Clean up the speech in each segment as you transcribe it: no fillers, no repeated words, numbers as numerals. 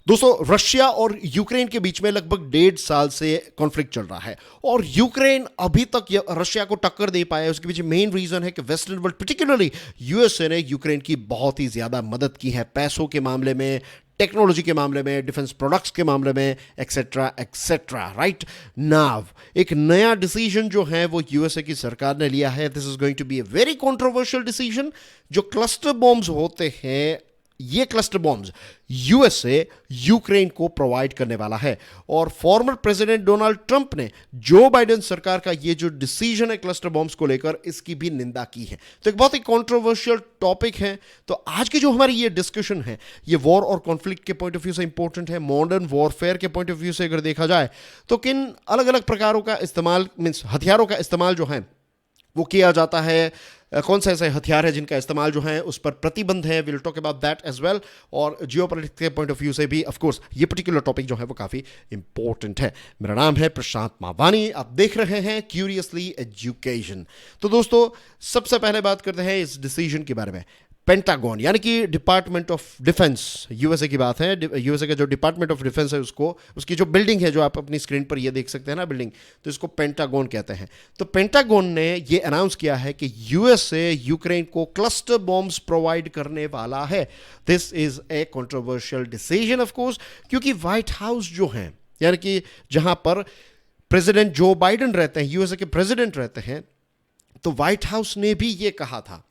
दोस्तों, रशिया और यूक्रेन के बीच में लगभग 1.5 साल से कॉन्फ्लिक्ट चल रहा है और यूक्रेन अभी तक रशिया को टक्कर दे पाया। उसके पीछे मेन रीजन है कि वेस्टर्न वर्ल्ड, पर्टिकुलरली यूएसए ने यूक्रेन की बहुत ही ज्यादा मदद की है, पैसों के मामले में, टेक्नोलॉजी के मामले में, डिफेंस प्रोडक्ट्स के मामले में, एक्सेट्रा एक्सेट्रा। राइट नाउ एक नया डिसीजन जो है वो यूएसए की सरकार ने लिया है। This is going to be a very controversial decision. जो क्लस्टर बॉम्ब्स होते हैं, ये क्लस्टर बॉम्ब्स यूएसए यूक्रेन को प्रोवाइड करने वाला है और फॉर्मर प्रेसिडेंट डोनाल्ड ट्रंप ने जो बाइडेन सरकार का ये जो डिसीजन है क्लस्टर बॉम्ब्स को लेकर, इसकी भी निंदा की है। तो एक बहुत ही कंट्रोवर्शियल टॉपिक है। तो आज की जो हमारी ये डिस्कशन है, ये वॉर और कॉन्फ्लिक्ट के पॉइंट ऑफ व्यू से इंपॉर्टेंट है। मॉडर्न वॉरफेयर के पॉइंट ऑफ व्यू से अगर देखा जाए तो किन अलग अलग प्रकारों का इस्तेमाल, मीन्स हथियारों का इस्तेमाल जो है वो किया जाता है, कौन से ऐसे हथियार है जिनका इस्तेमाल जो है उस पर प्रतिबंध है। Will talk about that as well. और जियोपॉलिटिक्स के पॉइंट ऑफ व्यू से भी ऑफ कोर्स ये पर्टिकुलर टॉपिक जो है वो काफ़ी इंपॉर्टेंट है। मेरा नाम है प्रशांत मावानी, आप देख रहे हैं क्यूरियसली एजुकेशन। तो दोस्तों, सबसे पहले बात करते हैं इस डिसीजन के बारे में। पेंटागन यानी कि डिपार्टमेंट ऑफ डिफेंस, यूएसए की बात है। यूएसए का जो डिपार्टमेंट ऑफ डिफेंस है उसकी जो बिल्डिंग है, जो आप अपनी स्क्रीन पर ये देख सकते हैं ना बिल्डिंग, तो इसको पेंटागन कहते हैं। तो पेंटागन ने ये अनाउंस किया है कि यूएसए यूक्रेन को क्लस्टर बॉम्ब्स प्रोवाइड करने वाला है। This is a controversial decision of course, क्योंकि व्हाइट हाउस जो है, यानी कि जहां पर प्रेसिडेंट जो बाइडेन रहते हैं, यूएसए के प्रेसिडेंट रहते हैं, तो व्हाइट हाउस ने भी ये कहा था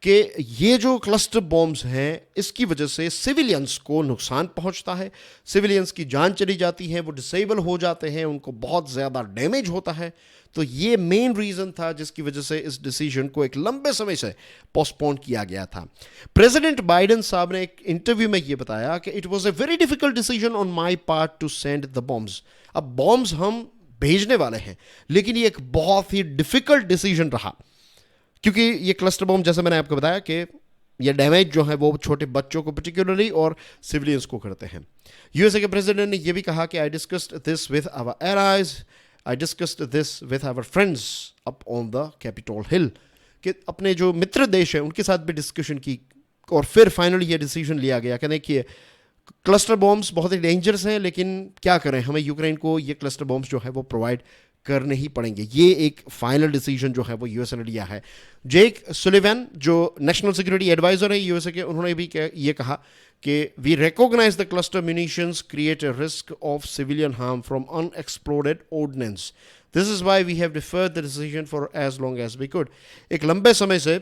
कि ये जो क्लस्टर बॉम्ब्स हैं इसकी वजह से सिविलियंस को नुकसान पहुंचता है, सिविलियंस की जान चली जाती है, वो डिसेबल हो जाते हैं, उनको बहुत ज़्यादा डैमेज होता है। तो ये मेन रीज़न था जिसकी वजह से इस डिसीजन को एक लंबे समय से पोस्टपोन किया गया था। प्रेसिडेंट बाइडेन साहब ने एक इंटरव्यू में ये बताया कि it was a very difficult decision on my part two send the bombs. अब बॉम्ब्स हम भेजने वाले हैं, लेकिन ये एक बहुत ही डिफिकल्ट डिसीजन रहा, क्योंकि ये क्लस्टर बॉम्ब, जैसे मैंने आपको बताया कि ये डैमेज जो है वो छोटे बच्चों को पर्टिकुलरली और सिविलियंस को करते हैं। यूएसए के प्रेसिडेंट ने ये भी कहा कि I discussed this with our allies, I discussed this with our friends up on the Capitol Hill, कि अपने जो मित्र देश हैं उनके साथ भी डिस्कशन की और फिर फाइनली ये डिसीजन लिया गया कि देखिए क्लस्टर बॉम्ब्स बहुत ही डेंजरस हैं, लेकिन क्या करें, हमें यूक्रेन को ये क्लस्टर बॉम्ब्स जो है वो प्रोवाइड करने ही पड़ेंगे। ये एक फाइनल डिसीजन जो है वो यूएसए ने लिया है। जेक सुलिवान जो नेशनल सिक्योरिटी एडवाइजर है यूएसए के, उन्होंने भी ये कहा कि we recognise the cluster munitions create a risk of civilian harm from unexploded ordnance. This is why we have deferred the decision for as long as we could. एक लंबे समय से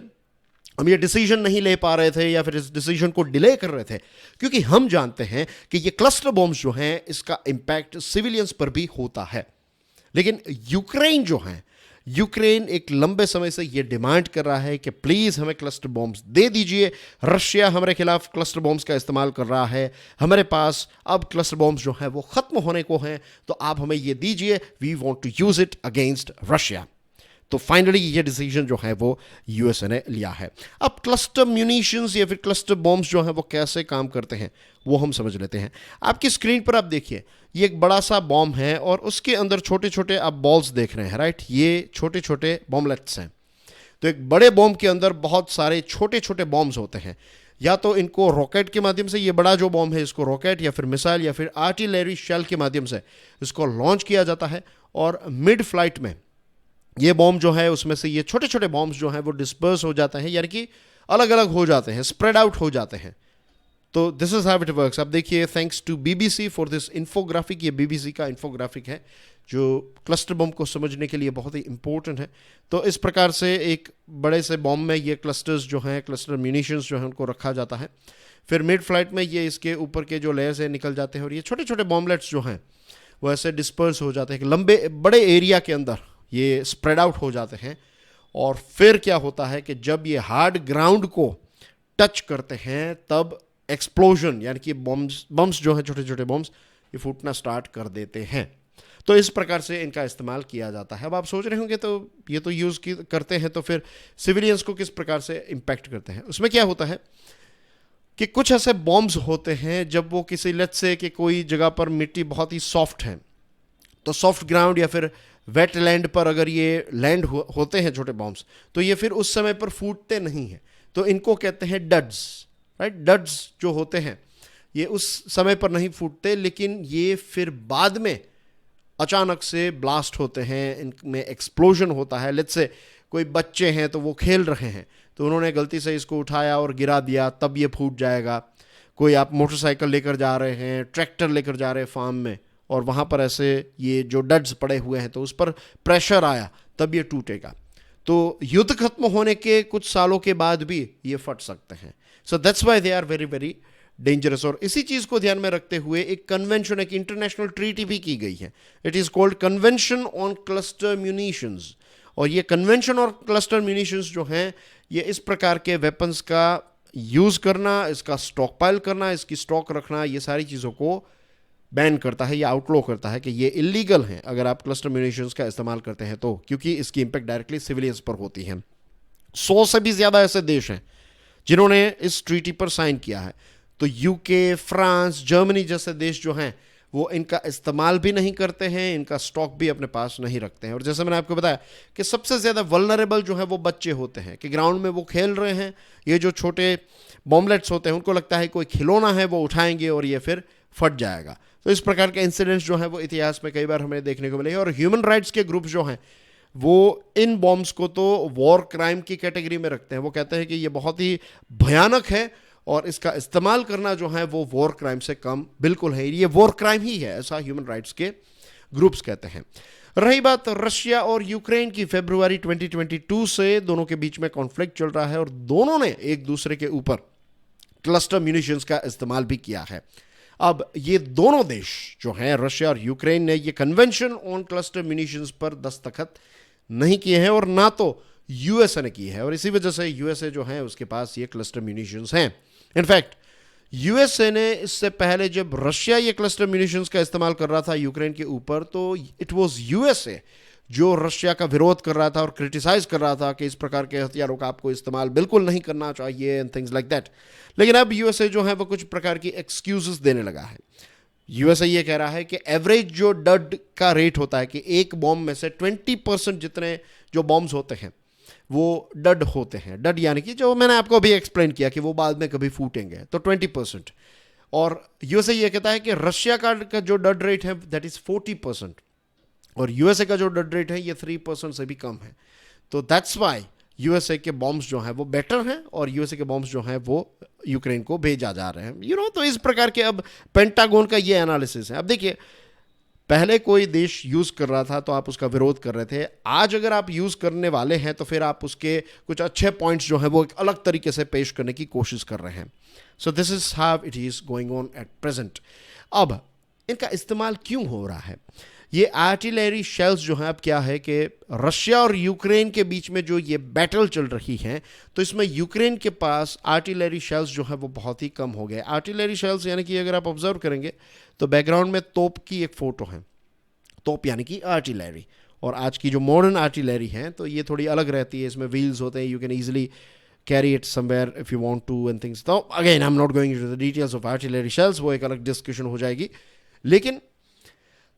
हम ये डिसीजन नहीं ले पा रहे थे या फिर इस डिसीजन को डिले कर रहे थे, क्योंकि हम जानते हैं कि ये क्लस्टर बॉम्ब्स जो हैं इसका इम्पैक्ट सिविलियंस पर भी होता है। लेकिन यूक्रेन जो है, यूक्रेन एक लंबे समय से ये डिमांड कर रहा है कि प्लीज़ हमें क्लस्टर बॉम्ब्स दे दीजिए। रशिया हमारे खिलाफ क्लस्टर बॉम्ब्स का इस्तेमाल कर रहा है, हमारे पास अब क्लस्टर बॉम्ब्स जो है वो ख़त्म होने को हैं, तो आप हमें ये दीजिए, we want to use it against Russia. तो फाइनली ये डिसीजन जो है वो यूएसए ने लिया है। अब क्लस्टर म्यूनिशंस या फिर क्लस्टर बॉम्ब्स जो हैं वो कैसे काम करते हैं वो हम समझ लेते हैं। आपकी स्क्रीन पर आप देखिए, ये एक बड़ा सा बॉम्ब है और उसके अंदर छोटे छोटे आप बॉल्स देख रहे हैं, राइट। ये छोटे छोटे बॉम्बलेट्स हैं। तो एक बड़े बॉम्ब के अंदर बहुत सारे छोटे छोटे बॉम्ब्स होते हैं। या तो इनको रॉकेट के माध्यम से, ये बड़ा जो बॉम्ब है इसको रॉकेट या फिर मिसाइल या फिर आर्टिलरी शेल के माध्यम से इसको लॉन्च किया जाता है, और मिड फ्लाइट में ये बॉम्ब जो है उसमें से ये छोटे छोटे बॉम्ब्स जो हैं वो डिस्पर्स हो जाते हैं, यानी कि अलग अलग हो जाते हैं, स्प्रेड आउट हो जाते हैं। तो this is how it works. आप देखिए, thanks to BBC for this infographic. ये बीबीसी का इन्फोग्राफिक है जो क्लस्टर बॉम्ब को समझने के लिए बहुत ही इंपॉर्टेंट है। तो इस प्रकार से एक बड़े से बॉम्ब में ये क्लस्टर्स जो हैं, क्लस्टर म्यूनिशंस जो हैं, उनको रखा जाता है। फिर मिड फ्लाइट में ये इसके ऊपर के जो लेयर्स हैं निकल जाते हैं और ये छोटे छोटे बॉम्बलेट्स जो हैं वो ऐसे डिस्पर्स हो जाते हैं, लंबे बड़े एरिया के अंदर ये स्प्रेड आउट हो जाते हैं। और फिर क्या होता है कि जब ये हार्ड ग्राउंड को टच करते हैं तब एक्सप्लोजन, यानी कि बम्स जो हैं, छोटे छोटे बम्स, ये फूटना स्टार्ट कर देते हैं। तो इस प्रकार से इनका इस्तेमाल किया जाता है। अब आप सोच रहे होंगे तो ये तो यूज़ करते हैं, तो फिर सिविलियंस को किस प्रकार से इम्पैक्ट करते हैं। उसमें क्या होता है कि कुछ ऐसे बॉम्ब्स होते हैं, जब वो किसी, लेट्स से कि कोई जगह पर मिट्टी बहुत ही सॉफ्ट है, तो सॉफ्ट ग्राउंड या फिर वेट लैंड पर अगर ये लैंड होते हैं छोटे बॉम्ब्स, तो ये फिर उस समय पर फूटते नहीं हैं। तो इनको कहते हैं डड्स, राइट। डड्स जो होते हैं ये उस समय पर नहीं फूटते, लेकिन ये फिर बाद में अचानक से ब्लास्ट होते हैं, इनमें एक्सप्लोजन होता है। लेट्स से कोई बच्चे हैं तो वो खेल रहे हैं, तो उन्होंने गलती से इसको उठाया और गिरा दिया, तब ये फूट जाएगा। कोई आप मोटरसाइकिल लेकर जा रहे हैं, ट्रैक्टर लेकर जा रहे हैं फार्म में, और वहाँ पर ऐसे ये जो डड्स पड़े हुए हैं तो उस पर प्रेशर आया, तब ये टूटेगा। तो युद्ध खत्म होने के कुछ सालों के बाद भी ये फट सकते हैं। So that's why they are very very dangerous. और इसी चीज़ को ध्यान में रखते हुए एक कन्वेंशन, एक इंटरनेशनल ट्रीटी भी की गई है। It is called convention on cluster munitions. और ये कन्वेंशन और क्लस्टर म्यूनिशंस जो हैं, ये इस प्रकार के वेपन्स का यूज़ करना, इसका स्टॉक पाइल करना, इसकी स्टॉक रखना, ये सारी चीज़ों को बैन करता है या आउटलो करता है कि ये इलीगल है अगर आप क्लस्टर म्यूनिशंस का इस्तेमाल करते हैं तो, क्योंकि इसकी इंपैक्ट डायरेक्टली सिविलियंस पर होती है। 100 से भी ज़्यादा ऐसे देश हैं जिन्होंने इस ट्रीटी पर साइन किया है। तो यूके, फ्रांस, जर्मनी जैसे देश जो हैं वो इनका इस्तेमाल भी नहीं करते हैं, इनका स्टॉक भी अपने पास नहीं रखते हैं। और जैसे मैंने आपको बताया कि सबसे ज़्यादा वल्नरेबल जो है वो बच्चे होते हैं, कि ग्राउंड में वो खेल रहे हैं, ये जो छोटे बॉम्बलेट्स होते हैं उनको लगता है कोई खिलौना है, वो उठाएंगे और ये फिर फट जाएगा। तो इस प्रकार के इंसिडेंट्स जो हैं वो इतिहास में कई बार हमें देखने को मिले। और ह्यूमन राइट्स के ग्रुप जो हैं वो इन बॉम्ब्स को तो वॉर क्राइम की कैटेगरी में रखते हैं। वो कहते हैं कि ये बहुत ही भयानक है और इसका इस्तेमाल करना जो है वो वॉर क्राइम से कम बिल्कुल है, ये वॉर क्राइम ही है, ऐसा ह्यूमन राइट्स के ग्रुप्स कहते हैं। रही बात रशिया और यूक्रेन की, फरवरी 2022 से दोनों के बीच में कॉन्फ्लिक्ट चल रहा है और दोनों ने एक दूसरे के ऊपर क्लस्टर म्यूनिशंस का इस्तेमाल भी किया है। अब ये दोनों देश जो हैं, रशिया और यूक्रेन, ने ये कन्वेंशन ऑन क्लस्टर म्यूनिशंस पर दस्तखत नहीं किए हैं और ना तो यूएसए ने की है, और इसी वजह से यूएसए जो है उसके पास ये क्लस्टर म्यूनिशंस हैं। इनफैक्ट यूएसए ने इससे पहले जब रशिया ये क्लस्टर म्यूनिशंस का इस्तेमाल कर रहा था यूक्रेन के ऊपर, तो इट वाज यूएसए जो रशिया का विरोध कर रहा था और क्रिटिसाइज कर रहा था कि इस प्रकार के हथियारों का आपको इस्तेमाल बिल्कुल नहीं करना चाहिए एंड थिंग्स लाइक दैट। लेकिन अब यूएसए जो है वो कुछ प्रकार की एक्सक्यूजेस देने लगा है। यूएसए ये कह रहा है कि एवरेज जो डड का रेट होता है कि एक बॉम्ब में से 20% जितने जो बॉम्ब्स होते हैं वो डड होते हैं। डड यानी कि जो मैंने आपको अभी एक्सप्लेन किया कि वो बाद में कभी फूटेंगे, तो 20%। और यूएसए ये कहता है कि रशिया का जो डड रेट है दैट इज 40%, और यूएसए का जो डड रेट है ये 3% से भी कम है। तो दैट्स वाई यूएसए के बॉम्ब्स जो हैं वो बेटर हैं और यूएसए के बॉम्ब्स जो हैं वो यूक्रेन को भेजा जा रहे हैं। तो इस प्रकार के अब पेंटागन का ये एनालिसिस है। अब देखिए, पहले कोई देश यूज़ कर रहा था तो आप उसका विरोध कर रहे थे, आज अगर आप यूज़ करने वाले हैं तो फिर आप उसके कुछ अच्छे पॉइंट्स जो हैं वो एक अलग तरीके से पेश करने की कोशिश कर रहे हैं। So this is how it is going on at present. अब इनका इस्तेमाल क्यों हो रहा है? ये आर्टिलरी शेल्स जो हैं, अब क्या है कि रशिया और यूक्रेन के बीच में जो ये बैटल चल रही है, तो इसमें यूक्रेन के पास आर्टिलरी शेल्स जो है वो बहुत ही कम हो गए। आर्टिलरी शेल्स यानी कि अगर आप ऑब्जर्व करेंगे तो बैकग्राउंड में तोप की एक फ़ोटो है। तोप यानी कि आर्टिलरी, और आज की जो मॉडर्न आर्टिलरी है तो ये थोड़ी अलग रहती है, इसमें व्हील्स होते हैं, you can easily carry it somewhere if you want to and things. तो again I am not going into the details of artillery shells, वो एक अलग डिस्कशन हो जाएगी। लेकिन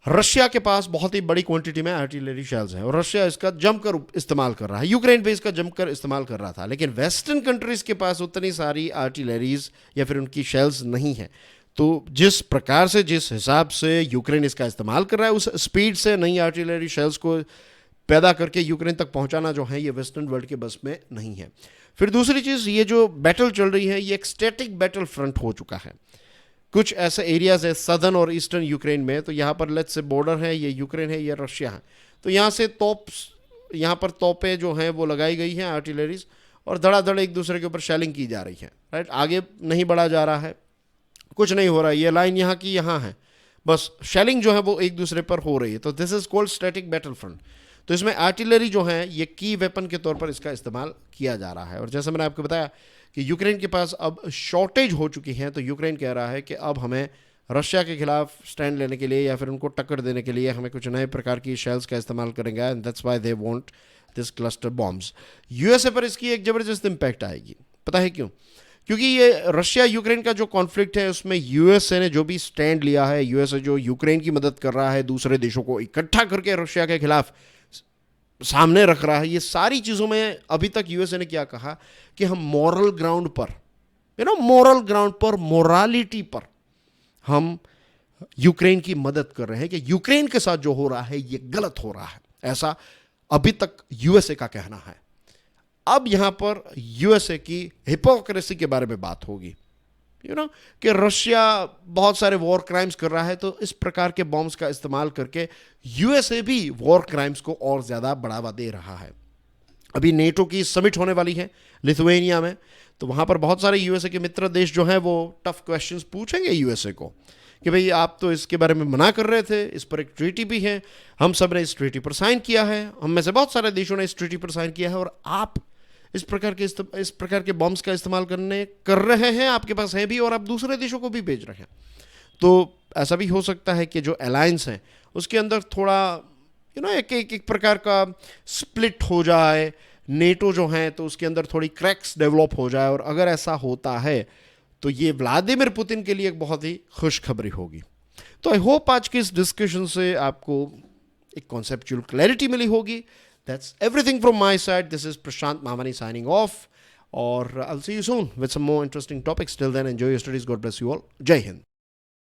रशिया के पास बहुत ही बड़ी क्वांटिटी में आर्टिलरी शेल्स हैं और रशिया इसका जमकर इस्तेमाल कर रहा है। यूक्रेन भी इसका जमकर इस्तेमाल कर रहा था, लेकिन वेस्टर्न कंट्रीज़ के पास उतनी सारी आर्टिलरीज या फिर उनकी शेल्स नहीं हैं। तो जिस प्रकार से, जिस हिसाब से यूक्रेन इसका इस्तेमाल कर रहा है, उस स्पीड से नई आर्टिलरी शेल्स को पैदा करके यूक्रेन तक पहुंचाना जो है ये वेस्टर्न वर्ल्ड के बस में नहीं है। फिर दूसरी चीज़, ये जो बैटल चल रही है ये एक स्टैटिक बैटल फ्रंट हो चुका है। कुछ ऐसे एरियाज है सदर्न और ईस्टर्न यूक्रेन में, तो यहाँ पर लेट्स से बॉर्डर है, ये यूक्रेन है, ये रशिया है, तो यहाँ से यहाँ पर तोपें जो हैं वो लगाई गई हैं आर्टिलरीज, और धड़ाधड़ एक दूसरे के ऊपर शेलिंग की जा रही है। राइट, आगे नहीं बढ़ा जा रहा है, कुछ नहीं हो रहा है, ये लाइन यहाँ की यहाँ है, बस शेलिंग जो है वो एक दूसरे पर हो रही है। तो this is called static battle front. तो इसमें आर्टिलरी जो है ये की वेपन के तौर पर इसका इस्तेमाल किया जा रहा है। और जैसे मैंने आपको बताया कि यूक्रेन के पास अब शॉर्टेज हो चुकी है, तो यूक्रेन कह रहा है कि अब हमें रशिया के खिलाफ स्टैंड लेने के लिए या फिर उनको टक्कर देने के लिए हमें कुछ नए प्रकार की शेल्स का इस्तेमाल करेंगे, and that's why they want this cluster bombs. USA पर इसकी एक ज़बरदस्त इम्पैक्ट आएगी। पता है क्यों? क्योंकि ये रशिया यूक्रेन का जो कॉन्फ्लिक्ट है उसमें यूएसए ने जो भी स्टैंड लिया है, यूएसए जो यूक्रेन की मदद कर रहा है, दूसरे देशों को इकट्ठा करके रशिया के खिलाफ सामने रख रहा है, ये सारी चीज़ों में अभी तक यूएसए ने क्या कहा कि हम मॉरल ग्राउंड पर, मॉरल ग्राउंड पर, मोरालिटी पर हम यूक्रेन की मदद कर रहे हैं, कि यूक्रेन के साथ जो हो रहा है ये गलत हो रहा है, ऐसा अभी तक यूएसए का कहना है। अब यहां पर यूएसए की हिपोक्रेसी के बारे में बात होगी, कि रशिया बहुत सारे वॉर क्राइम्स कर रहा है, तो इस प्रकार के बॉम्ब्स का इस्तेमाल करके यूएसए भी वॉर क्राइम्स को और ज्यादा बढ़ावा दे रहा है। अभी नेटो की समिट होने वाली है लिथुएनिया में, तो वहां पर बहुत सारे यूएसए के मित्र देश जो हैं वो टफ क्वेश्चंस पूछेंगे यूएसए को कि भाई आप तो इसके बारे में मना कर रहे थे, इस पर एक ट्रीटी भी है, हम सब ने इस ट्रीटी पर साइन किया है, हम में से बहुत सारे देशों ने इस ट्रीटी पर साइन किया है, और आप इस प्रकार के बॉम्ब्स का इस्तेमाल कर रहे हैं, आपके पास है भी और आप दूसरे देशों को भी भेज रहे हैं। तो ऐसा भी हो सकता है कि जो अलायंस है उसके अंदर थोड़ा एक प्रकार का स्प्लिट हो जाए, नेटो जो है तो उसके अंदर थोड़ी क्रैक्स डेवलप हो जाए, और अगर ऐसा होता है तो ये व्लादिमीर पुतिन के लिए एक बहुत ही खुशखबरी होगी। तो आई होप आज के इस डिस्कशन से आपको एक कॉन्सेप्चुअल क्लैरिटी मिली होगी। That's everything from my side. This is Prashant Mamani signing off. Or I'll see you soon with some more interesting topics. Till then, enjoy your studies. God bless you all. Jai Hind.